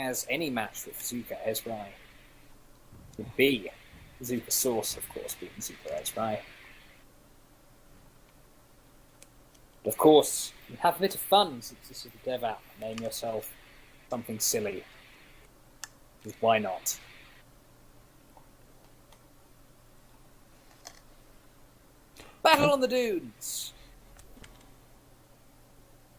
as any match with Zuka Ezrai would be. Zuka Source, of course, being Zuka Ezrai. But of course, you have a bit of fun since this is the dev app. Name yourself something silly. Because why not? Battle on the Dunes!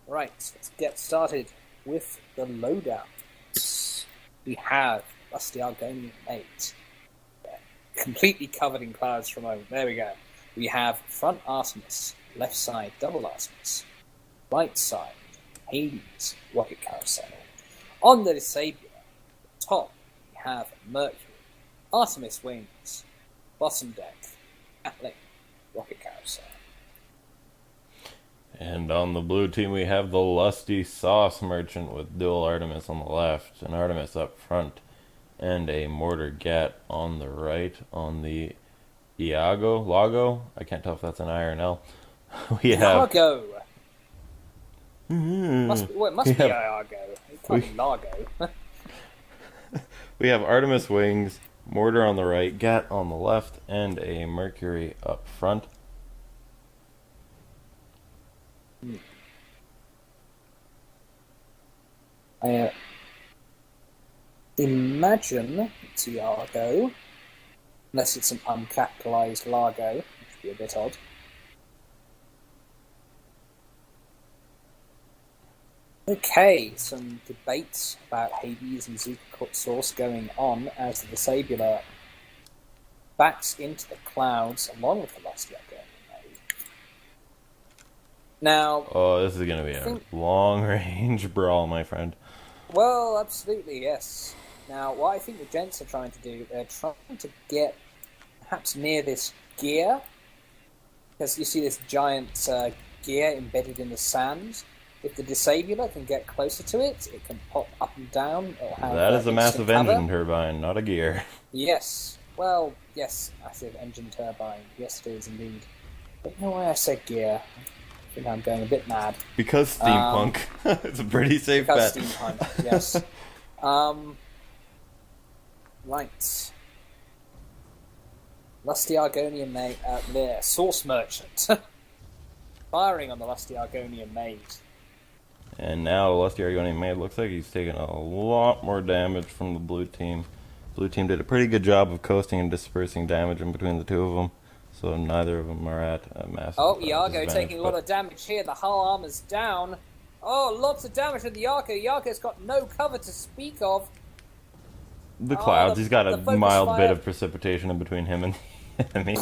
Right, let's get started with the lowdowns. We have Lusty Argonian Mate. Completely covered in clouds for a moment. There we go. We have front Artemis, left side double Artemis, right side Hades, rocket carousel. On the Disabler, top we have Mercury, Artemis wings, bottom deck, Atling, rocket carousel. And on the blue team, we have the Lusty Sauce Merchant with dual Artemis on the left, an Artemis up front, and a Mortar Gat on the right. On the Lago, I can't tell if that's an I or an L. We have Lago! Must be Iago. It can't be Largo. We have Artemis wings, Mortar on the right, Gat on the left, and a Mercury up front. I imagine it's Iago, unless it's an uncapitalized Largo, which would be a bit odd. Okay, some debates about Hades and Zuka Source going on as the Disabler backs into the clouds along with the Lusty Argonian. Now, this is going to be a long-range brawl, my friend. Well, absolutely, yes. Now, what I think the Gents are trying to do, they're trying to get perhaps near this gear, because you see this giant gear embedded in the sand. If the Disabler can get closer to it, it can pop up and down. That is a massive engine turbine, not a gear. Yes. Well, yes, massive engine turbine. Yes, it is indeed. I don't know why I said gear. I think I'm going a bit mad. Because steampunk. It's a pretty safe bet. Because steampunk, yes. Right. Lusty Argonian Maid, Source Merchant. Firing on the Lusty Argonian Maid. And now Lusty Argonian Maid looks like he's taking a lot more damage from the blue team. Blue team did a pretty good job of coasting and dispersing damage in between the two of them. So neither of them are at a massive Iago taking a lot of damage here. The hull armor's down. Oh, lots of damage from the Iago. Iago's got no cover to speak of. The clouds. He's got a mild bit of precipitation in between him and the enemy.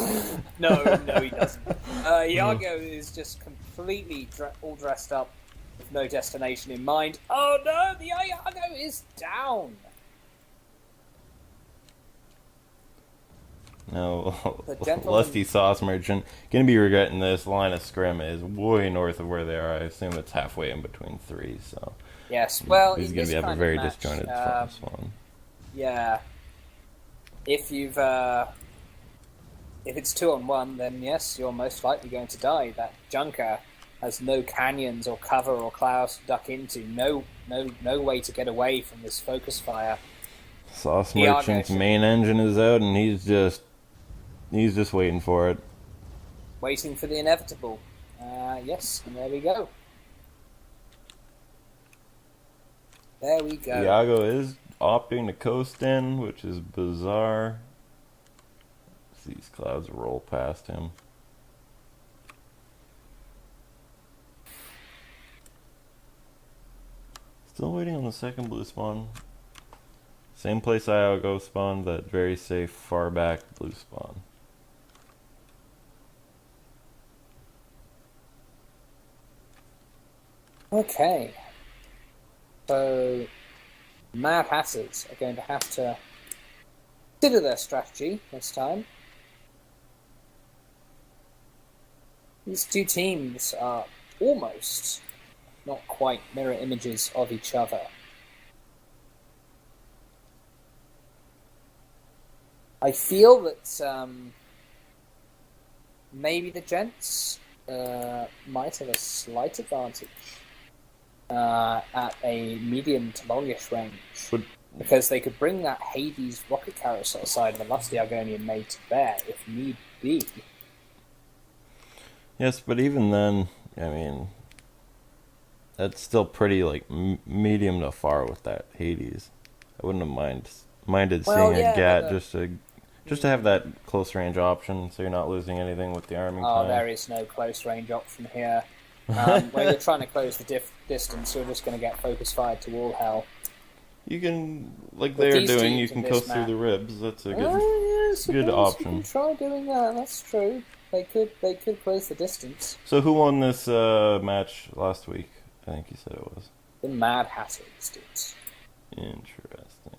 No, he doesn't. Iago is just completely all dressed up with no destination in mind. Oh no, the Iago is down. No, Lusty Sauce Merchant gonna be regretting this. Line of scrim is way north of where they are. I assume it's halfway in between three. So yes, well, he's gonna have a very disjointed spawn. Yeah, if it's 2-on-1, then yes, you're most likely going to die. That Junker has no canyons or cover or clouds to duck into. No way to get away from this focus fire. Sauce Merchant's main engine is out, and he's just waiting for it. Waiting for the inevitable. Yes, and there we go. There we go. Iago is opting to coast in, which is bizarre. These clouds roll past him. Still waiting on the second blue spawn. Same place Iago spawned, that very safe far back blue spawn. Okay. So, Mad Hatters are going to have to consider their strategy this time. These two teams are almost, not quite, mirror images of each other. I feel that maybe the Gents might have a slight advantage at a medium to longish range. But Because they could bring that Hades rocket carousel side of the Lusty Argonian Maid to bear if need be. yes, but even then, I mean, that's still pretty like medium to far with that Hades. I wouldn't have minded Well, seeing yeah, a Gat but just to have that close range option, so you're not losing anything with the arming oh, time. there is no close range option here. Where you're trying to close the distance, you're just going to get focus fired to all hell. You can, like With they're these doing, teams you in can this coast through map- the ribs. That's a Yeah, good option. You can try doing that. That's true. They could close the distance. So who won this match last week? I think you said it was. The Mad Hatters did. Interesting.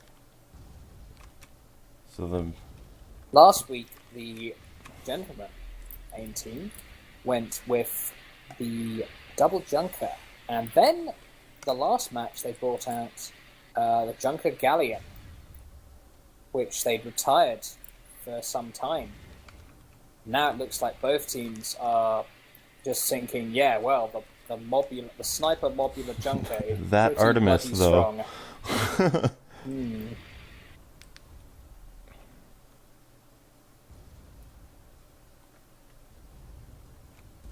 So the Last week, the Gentleman main team went with the Double Junker, and then the last match they brought out the Junker Galleon, which they'd retired for some time. Now it looks like both teams are just thinking, yeah, well, the sniper mobular Junker is that pretty Artemis bloody though. strong.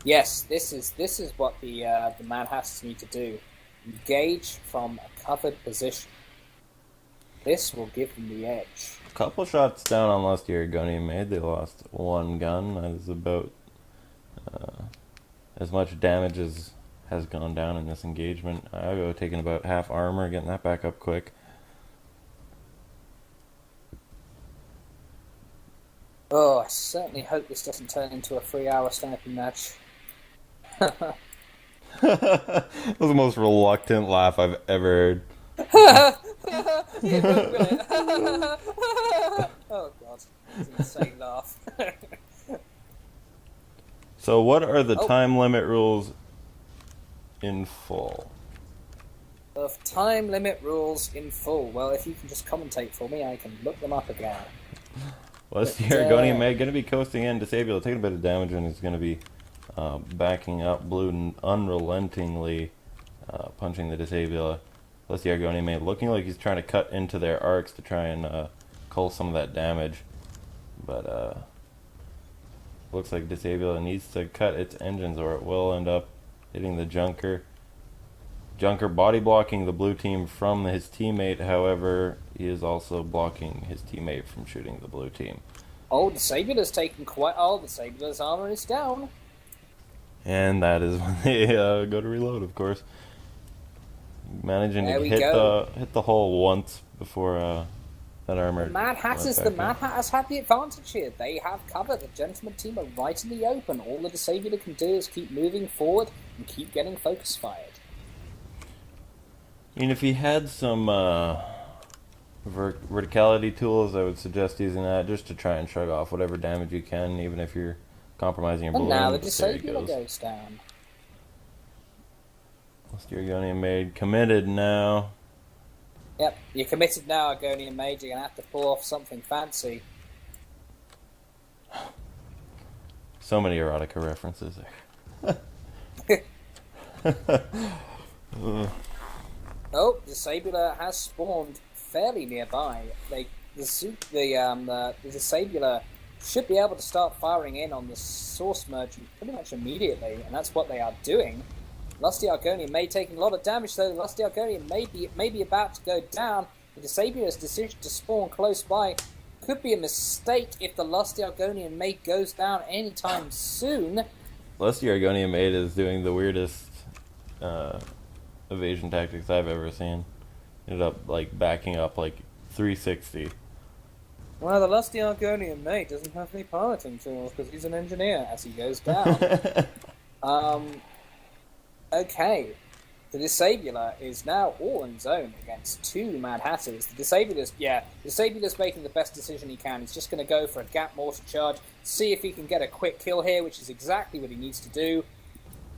Yes, this is what the Mad Hatters need to do. Engage from a covered position. This will give them the edge. A couple shots down on Lusty Argonian Maid. They lost one gun. That is about as much damage as has gone down in this engagement. I'll go taking about half armor, getting that back up quick. Oh, I certainly hope this doesn't turn into a 3-hour sniping match. That was the most reluctant laugh I've ever heard. It will, will it? Oh god, it's an insane laugh. So what are the time limit rules in full? Of time limit rules in full. Well, if you can just commentate for me, I can look them up again. Lusty Argonian Maid going to be coasting in, Disable, taking a bit of damage, and is going to be backing up Blue unrelentingly, punching the Disable. Lusty Argonian Maid looking like he's trying to cut into their arcs to try and cull some of that damage. But looks like Disable needs to cut its engines or it will end up hitting the Junker. Junker body blocking the blue team from his teammate, however, he is also blocking his teammate from shooting the blue team. Oh, Disabler's taken quite... Oh, Disabler's armor is down. And that is when they go to reload, of course. Managing to hit the hole once before that armor. The Mad Hatters have the advantage here. They have cover. The Gentleman team are right in the open. All the Disabler can do is keep moving forward and keep getting focus fired. I mean, if he had some verticality tools, I would suggest using that just to try and shrug off whatever damage you can, even if you're compromising your balloon. And now the Disabler goes down. Lusty Argonian Maid committed now. Yep, you're committed now, Argonian Maid. You're going to have to pull off something fancy. So many erotica references there. Oh, Disabler has spawned fairly nearby. The Disabler should be able to start firing in on the Source Merchant pretty much immediately, and that's what they are doing. Lusty Argonian Maid taking a lot of damage, though. Lusty Argonian may be about to go down. The Disabler's decision to spawn close by could be a mistake if the Lusty Argonian Maid goes down anytime soon. Lusty Argonian Maid is doing the weirdest evasion tactics I've ever seen. Ended up like backing up like 360. Well, the Lusty Argonian Maid doesn't have any piloting tools because he's an engineer as he goes down. Okay. The Disabler is now all in zone against two Mad Hatters. The Disabler's making the best decision he can. He's just going to go for a gap mortar charge, see if he can get a quick kill here, which is exactly what he needs to do.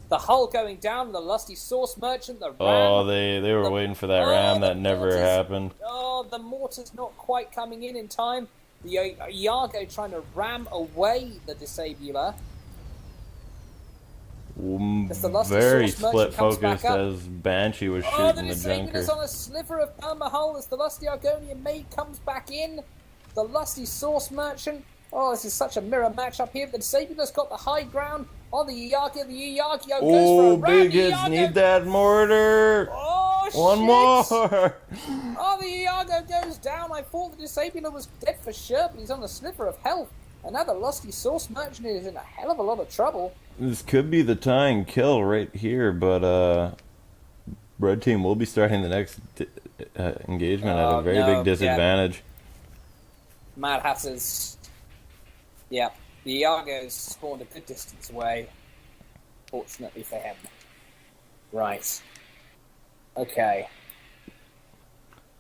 The hull going down, the Lusty Source Merchant, the ram. Oh, they were waiting for that ram. That never happened. Oh, the mortar's not quite coming in time. The Iago trying to ram away the Disabler. As the Lusty Very Source split Merchant comes back focused up. as Banshee was Oh, the shooting the Disablers Junker. on a sliver of Permahull as the Lusty Argonian Maid comes back in. The Lusty Source Merchant. Oh, this is such a mirror match up here. The Disablers got the high ground on the Iago. The Iago goes for a round. Big hits, need that mortar! Oh, One shit. more! Oh, the Iago goes down. I thought the Disabler was dead for sure, but he's on a sliver of health. And now the Lusty Source Merchant is in a hell of a lot of trouble. This could be the tying kill right here, but Red Team will be starting the next engagement at a very big disadvantage. Yeah. Mad Hatters. Yeah, the Iago's spawned a good distance away. Fortunately for him. Right. Okay.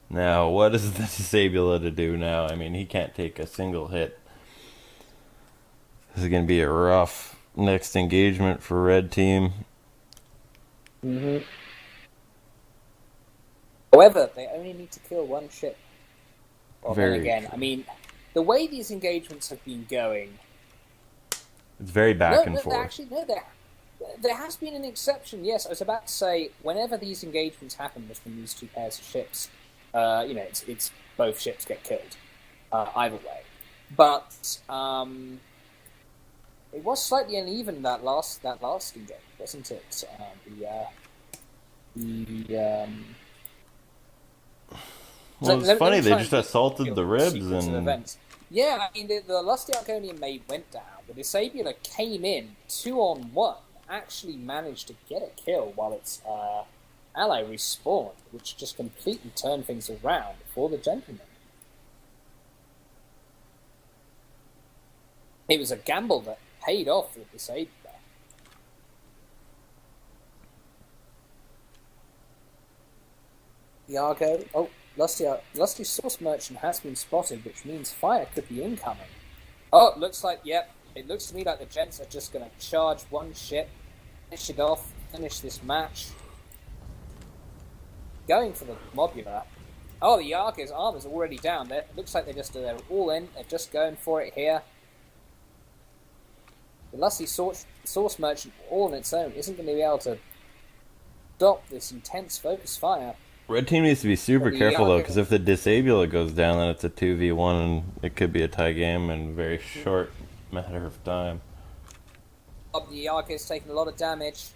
Now, what is the Disabler to do now? I mean, he can't take a single hit. This is going to be a rough next engagement for Red Team. Mm-hmm. However, they only need to kill one ship. Well, then again, I mean, the way these engagements have been going... It's very back and forth. Actually, no, there has been an exception, yes. I was about to say, whenever these engagements happen between these two pairs of ships, it's both ships get killed, either way. But it was slightly uneven that last engagement, wasn't it? Well, it's funny, they just assaulted the ribs and... Yeah, I mean, the Lusty Argonian Maid went down. The Disabler came in 2-on-1, actually managed to get a kill while its ally respawned, which just completely turned things around for the Gentleman. It was a gamble that paid off for the Disabler. Iago... Oh, Lusty Source Merchant has been spotted, which means fire could be incoming. Oh, it looks like, it looks to me like the Gents are just going to charge one ship, finish it off, finish this match. Going for the Mobular. Oh, the Iago's armor's already down there. It looks like they're all in, they're just going for it here. The Lusty Source Merchant, all on its own, isn't going to be able to stop this intense focus fire. Red Team needs to be super careful, though, because if the Disabler goes down, then it's a 2v1, and it could be a tie game in a very short matter of time. The Iago's taking a lot of damage.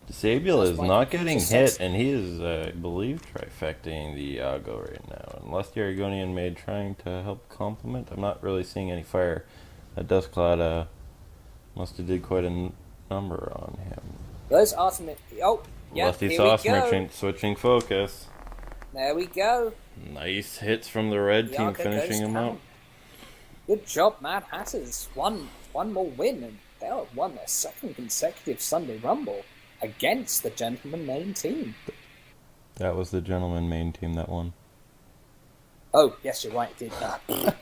Disabler is not getting hit, and he is, I believe, trifecting the Iago right now. Unless the Argonian Maid trying to help complement. I'm not really seeing any fire. That Dust Cloud, must have did quite a number on him. Those ultimate... Oh, yeah, Lusty Sauce Merchant switching focus. There we go. Nice hits from the Red Team, finishing him out. Good job, Mad Hatters. One more win, and they'll have won their second consecutive Sunday Rumble against the Gentleman main team. That was the Gentleman main team that won. Oh, yes, you're right, it did.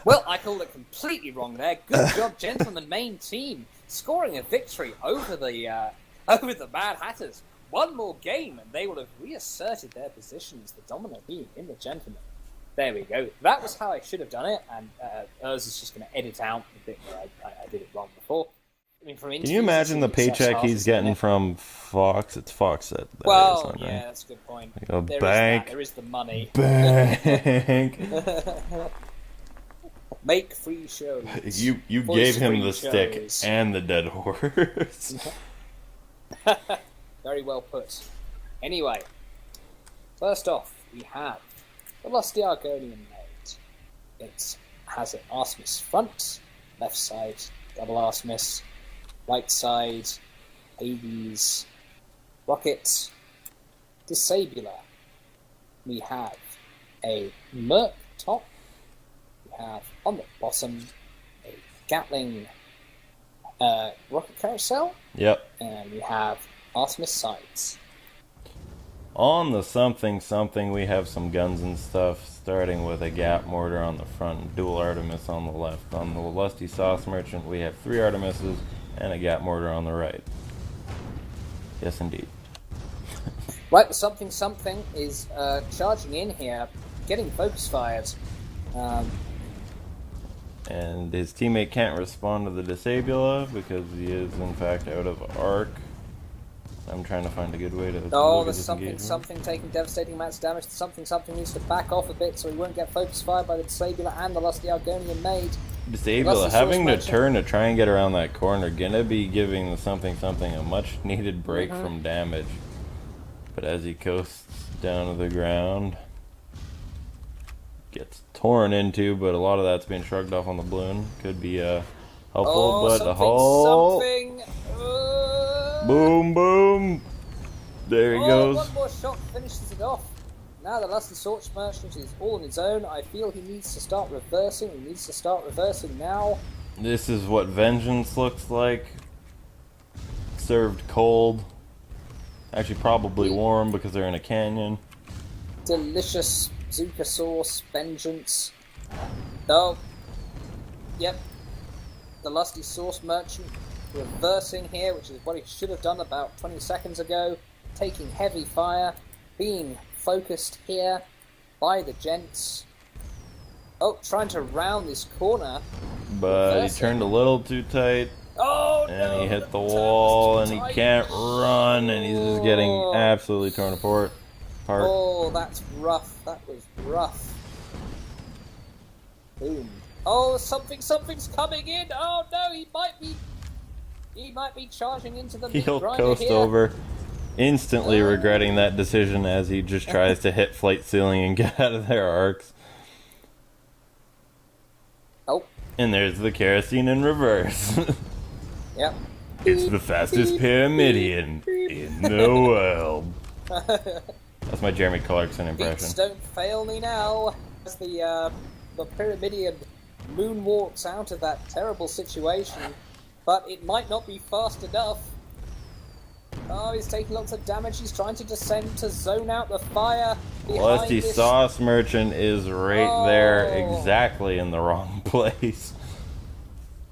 Well, I called it completely wrong there. Good job, Gentleman main team, scoring a victory over the Mad Hatters. One more game, and they will have reasserted their position as the dominant team in the Gentleman. There we go. That was how I should have done it, and Urs is just going to edit out the bit where I did it wrong before. I mean, from can you imagine the paycheck he's getting from Fox? It's Fox that well, is, yeah, that's a good point. There bank. There is the money. Bank. Make free shows. You gave him the stick and the dead horse. Very well put. Anyway, first off, we have the Lusty Argonian Maid. It has an Artemis front, left side, double Artemis, right side, Hades, rocket, Disabler. We have a Merc top. We have on the bottom a Gatling rocket carousel. Yep. And we have Artemis sides. On the something, we have some guns and stuff, starting with a Gap mortar on the front, dual Artemis on the left. On the Lusty Sauce Merchant, we have 3 Artemises and a Gap mortar on the right. Yes, indeed. Right, something is charging in here, getting focus fired. And his teammate can't respond to the Disabula because he is in fact out of arc. I'm trying to find a good way to Oh, look there's at this something engagement. taking devastating amounts of damage. Something needs to back off a bit so he won't get focus fired by the Disabler and the Lusty Argonian Maid. Disabula having to turn to try and get around that corner, gonna be giving the something a much needed break from damage. But as he coasts down to the ground, gets torn into, but a lot of that's being shrugged off on the balloon. Could be helpful, but the whole boom, boom. There he goes. One more shot finishes it off. Now the Lusty Swords Merchant is all on his own. I feel he needs to start reversing. He needs to start reversing now. This is what vengeance looks like. Served cold. Actually, probably warm because they're in a canyon. Delicious Zuka sauce, vengeance. Oh, yep. The Lusty Sauce Merchant reversing here, which is what he should have done about 20 seconds ago. Taking heavy fire, being focused here by the Gents. Oh, trying to round this corner. But reversing. He turned a little too tight. Oh, and no, he hit the wall, and he can't run, and he's just getting absolutely torn apart. Oh, that's rough. That was rough. Boom. Oh, something's coming in. Oh no, he might be charging into the He'll grinder coast here. over, instantly regretting that decision as he just tries to hit flight ceiling and get out of their arcs. Oh. And there's the kerosene in reverse. Yep. It's the fastest Pyramidian in the world. That's my Jeremy Clarkson impression. Beats don't fail me now. As the Pyramidian moonwalks out of that terrible situation, but it might not be fast enough. Oh, he's taking lots of damage. He's trying to descend to zone out the fire. Lusty Sauce Merchant is right there, exactly in the wrong place.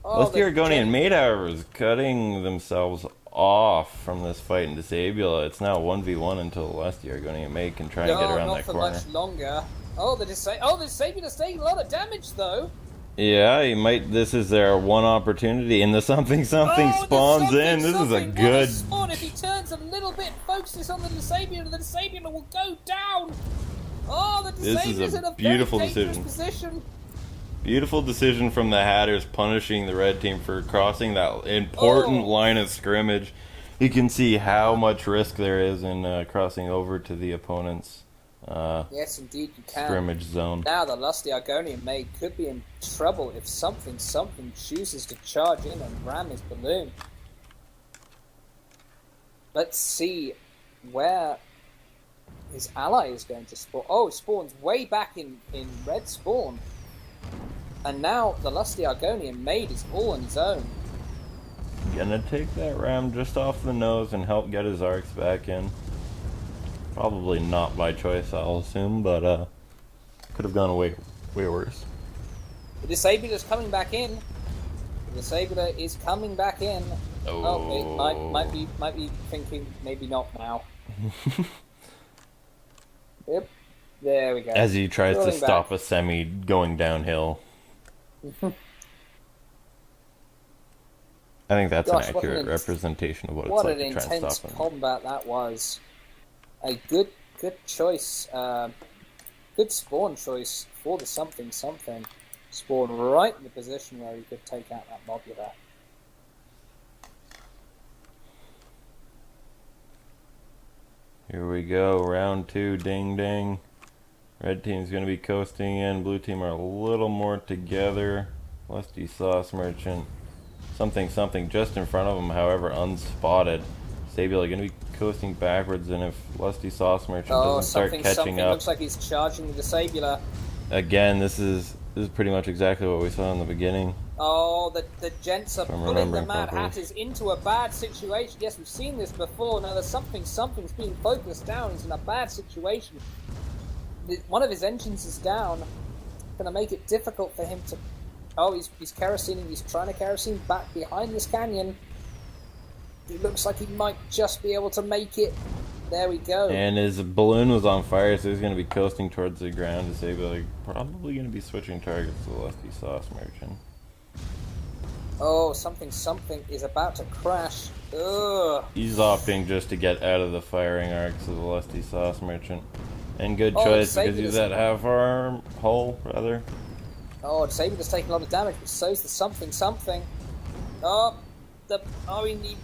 Lusty Argonian Maid, however, is cutting themselves off from this fight in Disabula. It's now 1v1 until Lusty Argonian Maid can try and get around that corner. Not for much longer. Oh, the Disabula's taking a lot of damage, though. Yeah, he might. This is their one opportunity, and the something spawns in. This is a good spawn. If he turns a little bit, focuses on the Disabula will go down. Oh, the Disabula's in a beautiful very dangerous decision. position. Beautiful decision from the Hatters, punishing the red team for crossing that important line of scrimmage. You can see how much risk there is in crossing over to the opponent's yes, indeed you can. Scrimmage zone. Now the Lusty Argonian Maid could be in trouble if something chooses to charge in and ram his balloon. Let's see where his ally is going to spawn. Oh, it spawns way back in red spawn. And now the Lusty Argonian Maid is all on his own. Gonna take that ram just off the nose and help get his arcs back in. Probably not by choice, I'll assume, but could have gone way worse. The Disabler is coming back in. The Disabler is coming back in. Oh, it might be thinking maybe not now. Yep. There we go. As he tries to stop a semi going downhill. I think that's an accurate representation of what it's like to try and stop him. What an intense combat that was. A good choice, good spawn choice for the something. Spawn right in the position where he could take out that Mobula. Here we go, round 2, ding ding. Red team's going to be coasting in, blue team are a little more together. Lusty Sauce Merchant, something just in front of him, however unspotted. Disabula going to be coasting backwards, and if Lusty Sauce Merchant doesn't start catching up, looks like he's charging the Disabula. Again, this is pretty much exactly what we saw in the beginning. Oh, the Gents are pulling the Mad Hatters into a bad situation. Yes, we've seen this before. Now there's something's being focused down. He's in a bad situation. One of his engines is down. Going to make it difficult for him to. Oh, he's kerosening. He's trying to kerosene back behind this canyon. It looks like he might just be able to make it. There we go. And his balloon was on fire, so he's going to be coasting towards the ground. Disabula probably going to be switching targets to the Lusty Sauce Merchant. Oh, something is about to crash. Ugh. He's opting just to get out of the firing arcs of the Lusty Sauce Merchant. And good Oh, choice, because he's at half arm, hull, rather. Oh, Sabian's taking a lot of damage, but so's the something. Oh, they need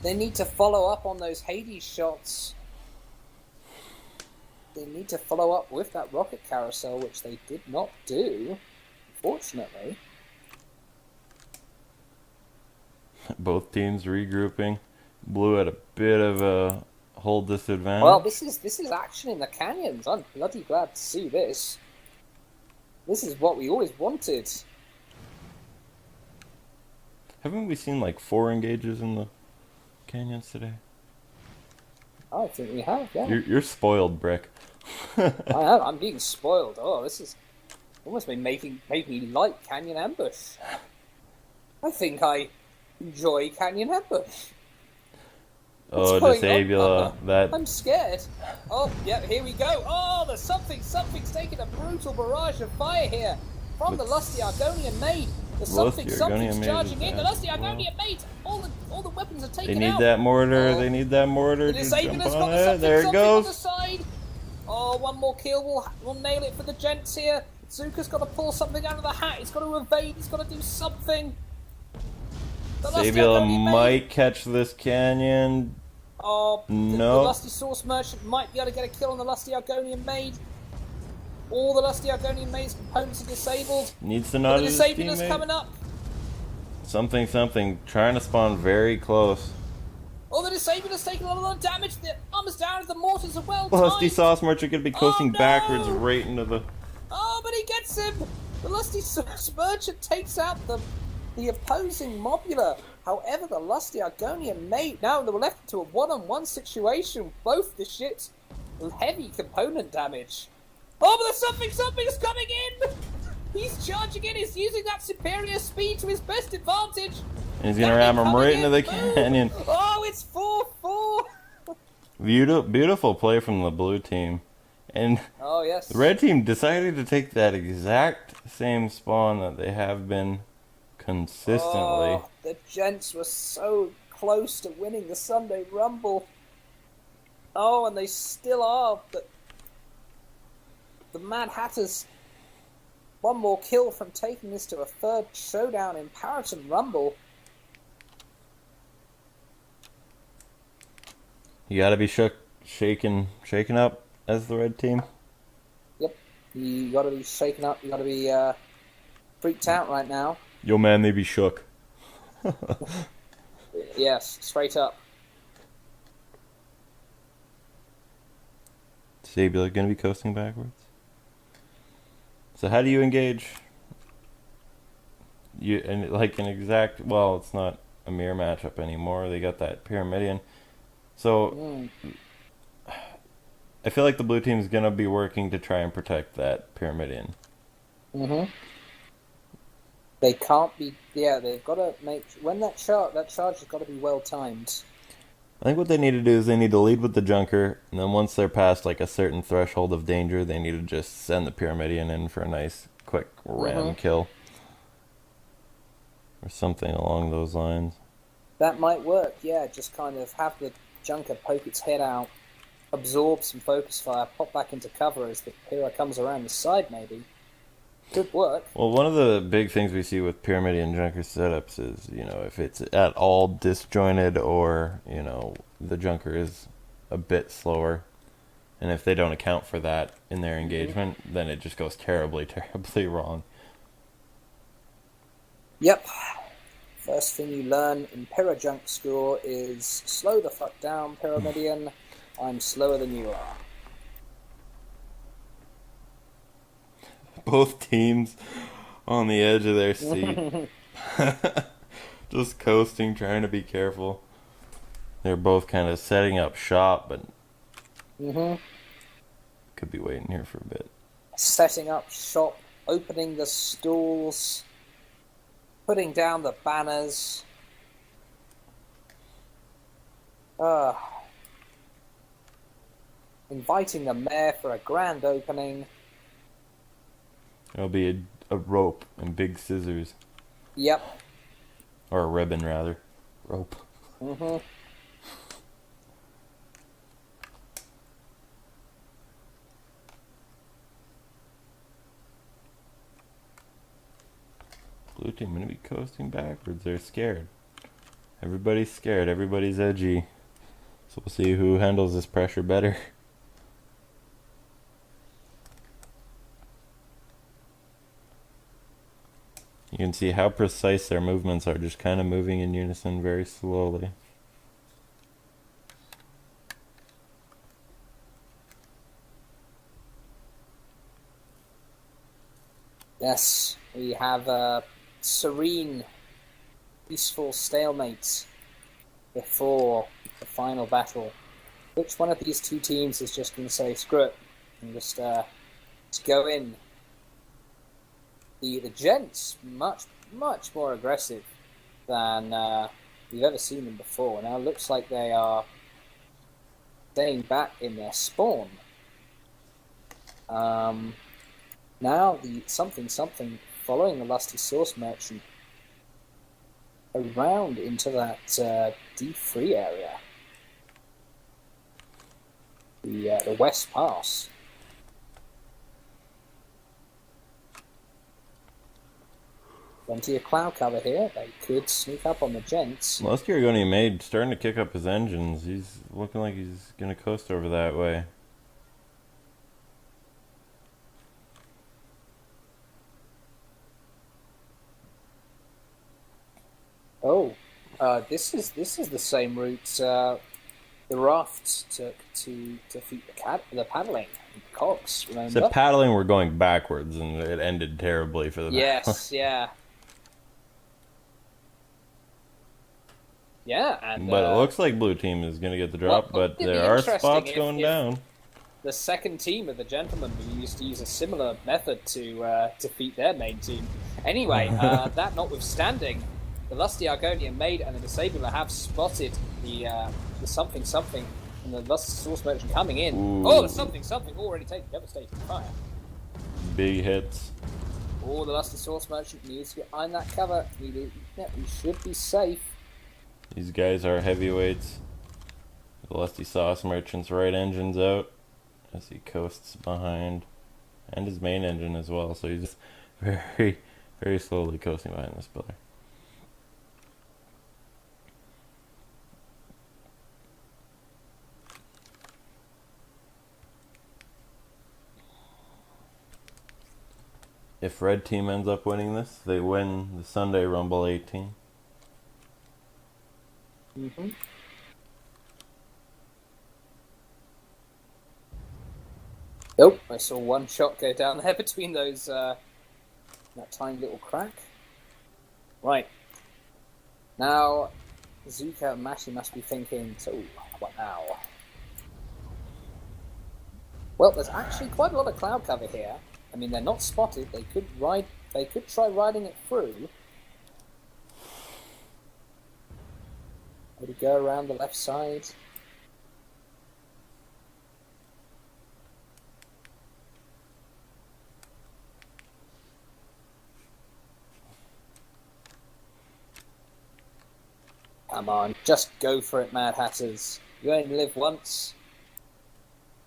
they need to follow up on those Hades shots. They need to follow up with that rocket carousel, which they did not do, unfortunately. Both teams regrouping. Blue at a bit of a hull disadvantage. Well, this is action in the canyons. I'm bloody glad to see this. This is what we always wanted. Haven't we seen like 4 engages in the canyons today? I think we have, yeah. You're spoiled, Brick. I am. I'm being spoiled. Oh, this is almost made me like Canyon Ambush. I think I enjoy Canyon Ambush. Oh, Disabula, that... I'm scared. Oh, yeah, here we go. Oh, there's something's taking a brutal barrage of fire here from the Lusty Argonian Maid. The something's charging in. The Lusty Argonian Maid. All the weapons are taken out. They need that mortar. They need that mortar. The Disabula's got the there it goes. On the side. Oh, one more kill. We'll nail it for the Gents here. Zuka's got to pull something out of the hat. He's got to evade. He's got to do something. Sabula might catch this canyon. Oh, no. The Lusty Source Merchant might be able to get a kill on the Lusty Argonian Maid. All the Lusty Argonian Maid's components are disabled. Needs to nod his teammate. The Disabula's coming up. Something. Trying to spawn very close. Oh, the Disabula's taking a lot of damage. The armor's down. The mortars are well timed. Lusty Sauce Merchant could be coasting backwards right into the... Oh, but he gets him. The Lusty Source Merchant takes out the opposing Mobula. However, the Lusty Argonian Maid, now they were left into a one-on-one situation. Both the ships with heavy component damage. Oh, but there's something's coming in! He's charging in, he's using that superior speed to his best advantage. And he's gonna ram him right into the canyon. Oh, it's 4-4! Beautiful play from the blue team. And oh, yes. The red team decided to take that exact same spawn that they have been consistently. Oh, the Gents were so close to winning the Sunday Rumble. Oh, and they still are, but the Mad Hatters, one more kill from taking this to a third showdown in Paraton Rumble. You gotta be shaken up as the red team. Yep, you gotta be shaken up, you gotta be freaked out right now. Yo man, they be shook. Yes, straight up. Sabula gonna be coasting backwards. So how do you engage? And like an exact, well, it's not a mirror matchup anymore. They got that Pyramidion. So I feel like the blue team's gonna be working to try and protect that Pyramidion. Mm-hmm. They can't be. Yeah, they've got to make when that charge has got to be well timed. I think what they need to do is they need to lead with the Junker, and then once they're past like a certain threshold of danger, they need to just send the Pyramidion in for a nice, quick ram kill. Or something along those lines. That might work, yeah. Just kind of have the Junker poke its head out, absorb some focus fire, pop back into cover as the Pyra comes around the side, maybe. Could work. Well, one of the big things we see with Pyramidion Junker setups is, if it's at all disjointed or, the Junker is a bit slower, and if they don't account for that in their engagement, then it just goes terribly, terribly wrong. Yep. First thing you learn in Pyrajunk school is slow the fuck down, Pyramidion. I'm slower than you are. Both teams on the edge of their seat. Just coasting, trying to be careful. They're both kind of setting up shop, but could be waiting here for a bit. Setting up shop, opening the stalls, putting down the banners. Inviting the mayor for a grand opening. It'll be a rope and big scissors. Yep. Or a ribbon, rather. Rope. Mm-hmm. Blue team going to be coasting backwards. They're scared. Everybody's scared. Everybody's edgy. So we'll see who handles this pressure better. You can see how precise their movements are, just kind of moving in unison very slowly. Yes, we have a serene, peaceful stalemate before the final battle. Which one of these two teams is just going to say, screw it, and just go in? The Gents, much more aggressive than we've ever seen them before. Now it looks like they are staying back in their spawn. Now the something following the Lusty Source Merchant around into that deep free area, the West Pass. Plenty of cloud cover here. They could sneak up on the Gents. Lusty Argonian Maid starting to kick up his engines. He's looking like he's going to coast over that way. Oh, this is the same route the rafts took to defeat the paddling cogs. Remember? So paddling, we're going backwards, and it ended terribly for the Yes, yeah. Yeah, and but it looks like blue team is going to get the drop, well, but there are spots going down. The second team of the gentlemen used to use a similar method to defeat their main team. Anyway, that notwithstanding, the Lusty Argonian Maid and the Disabler have spotted the something, and the Lusty Source Merchant coming in. Ooh. Oh, the something already taking devastating fire. Big hits. Oh, the Lusty Source Merchant needs to get behind that cover. We should be safe. These guys are heavyweights. The Lusty Sauce Merchant's right engine's out as he coasts behind, and his main engine as well, so he's just very, very slowly coasting behind this pillar. If red team ends up winning this, they win the Sunday Rumble 18. Mm-hmm. Nope, I saw one shot go down there between those, that tiny little crack. Right. Now, Zuka and Mashi must be thinking, so, what now? Well, there's actually quite a lot of cloud cover here. I mean, they're not spotted. They could try riding it through. Maybe go around the left side. Come on, just go for it, Mad Hatters. You only live once.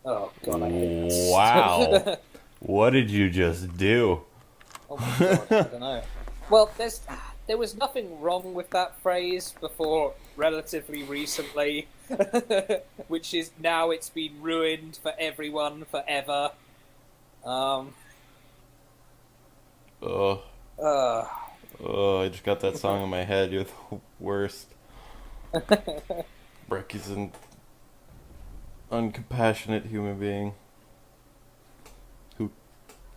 Oh god, I hate this. Wow. What did you just do? Oh my god, I don't know. Well, there was nothing wrong with that phrase before relatively recently, which is now it's been ruined for everyone forever. Oh, I just got that song in my head. You're the worst. Breck is an uncompassionate human being who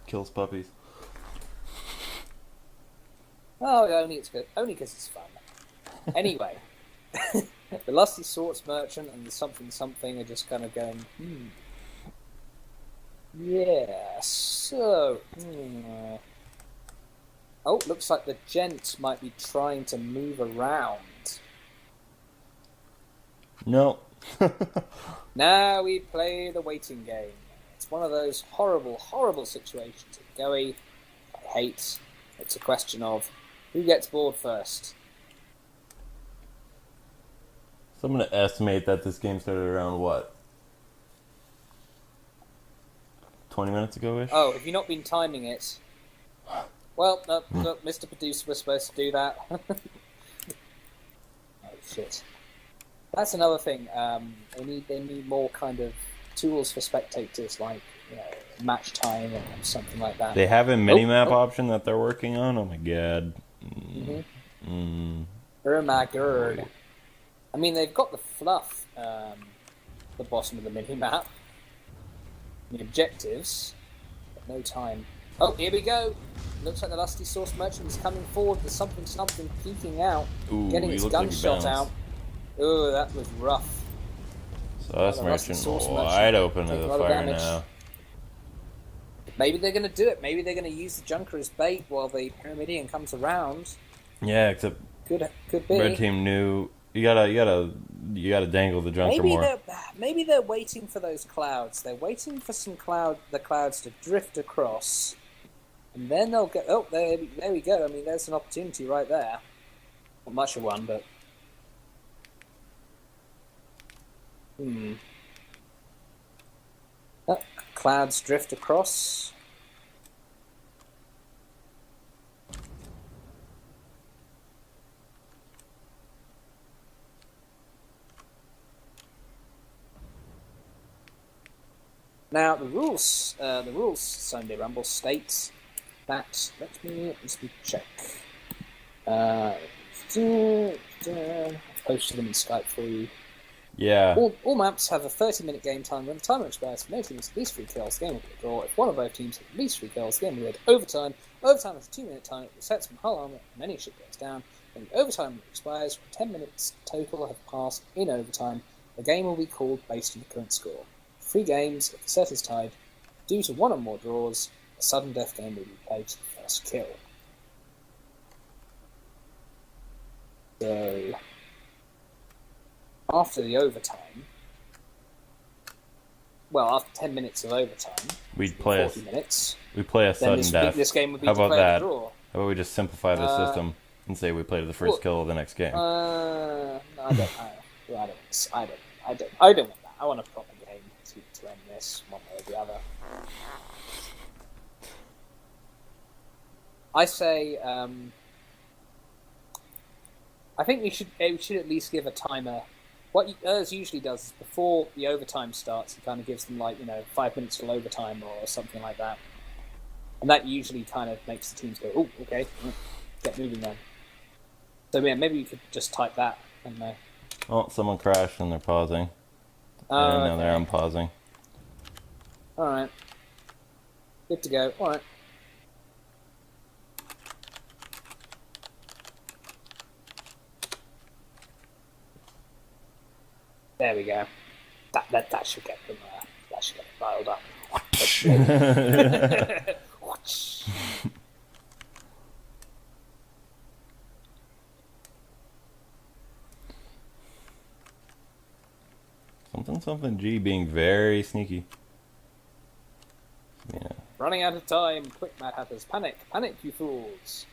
kills puppies. Oh, only it's good. Only because it's fun. Anyway, the Lusty Swords Merchant and the something are just kind of going, yeah, so... Oh, looks like the Gents might be trying to move around. No. Now we play the waiting game. It's one of those horrible, horrible situations. Goey, I hate. It's a question of who gets bored first. So I'm going to estimate that this game started around, what, 20 minutes ago-ish? Oh, have you not been timing it? Well, look, Mr. Producer was supposed to do that. Oh, shit. That's another thing. They need more kind of tools for spectators, like match time or something like that. They have a mini-map option that they're working on? Oh my god. Oh my god. I mean, they've got the fluff the bottom of the mini-map. The objectives, but no time. Oh, here we go. Looks like the Lusty Source Merchant is coming forward. There's something peeking out. Ooh, getting his gunshot out. Oh, that was rough. Sauce Merchant wide open to the fire now. Maybe they're going to do it. Maybe they're going to use the Junker as bait while the Pyramidion comes around. Yeah, except could be. Red Team knew you gotta dangle the Junker more. Maybe they're waiting for those clouds. They're waiting for the clouds to drift across, and then they'll get. Oh, there we go. I mean, there's an opportunity right there. Not much of one, but. Clouds drift across. Now the rules Sunday Rumble states that. Let me check. I've posted them in Skype for you. Yeah. All maps have a 30-minute game time. When the timer expires, for no teams at least 3 kills, the game will be a draw. If one or both teams have at least 3 kills, the game will go to overtime. Overtime has a 2-minute time. It resets when hull armor and any ship goes down. When the overtime expires, 10 minutes total have passed in overtime. The game will be called based on the current score. 3 games, if the set is tied, due to 1 or more draws, a sudden death game will be played to the first kill. So, after the overtime, after 10 minutes of overtime, we'd play 40 minutes. We play a sudden death. This game would be How about declared that? a draw. How about we just simplify the system and say we play to the first kill of the next game? I don't want that. I want a proper game to end this one way or the other. I say, I think we should at least give a timer. What Urs usually does is before the overtime starts, he kind of gives them 5 minutes till overtime or something like that, and that usually kind of makes the teams go, "Oh, okay, get moving then." So yeah, maybe you could just type that. Oh, someone crashed and they're pausing. Okay. They're unpausing. All right, good to go. All right. There we go. That should get them. That should get them dialed up. Something G being very sneaky. Yeah. Running out of time. Quick, Mad Hatters. Panic, you fools.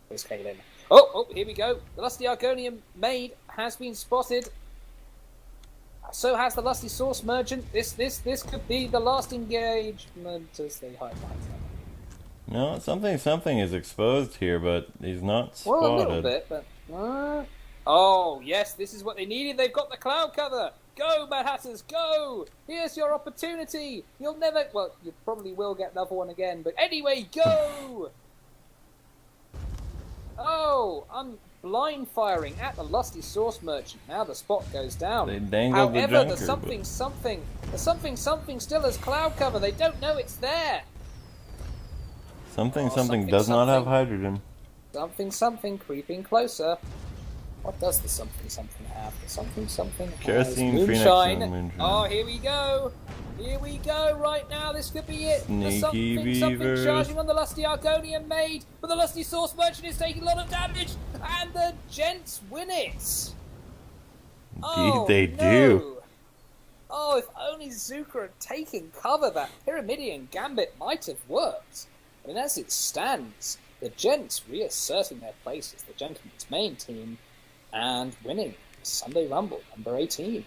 There's Kaelin. Oh, here we go. The Lusty Argonian maid has been spotted. So has the Lusty Source Merchant. This could be the last engagement as they hide behind them. No, something is exposed here, but he's not spotted. Well, a little bit, but... Oh, yes, this is what they needed. They've got the cloud cover. Go, Mad Hatters, go! Here's your opportunity. You'll never... Well, you probably will get another one again, but anyway, go! Oh, I'm blind firing at the Lusty Source Merchant. Now the spot goes down. They dangled the junker. However, there's something still as cloud cover. They don't know it's there. Something does not have hydrogen. Something creeping closer. What does the something have? The something has Kerosene, moonshine. Phoenix, Oh, here we go. Here we go. Right now, this could be it. Sneaky Something beavers. charging on the Lusty Argonian maid, but the Lusty Source Merchant is taking a lot of damage, and the Gents win it. Indeed they do. Oh, if only Zuka had taken cover, that Pyramidian Gambit might have worked. And as it stands, the Gents reasserting their place as the Gentlemen's main team and winning Sunday Rumble number 18.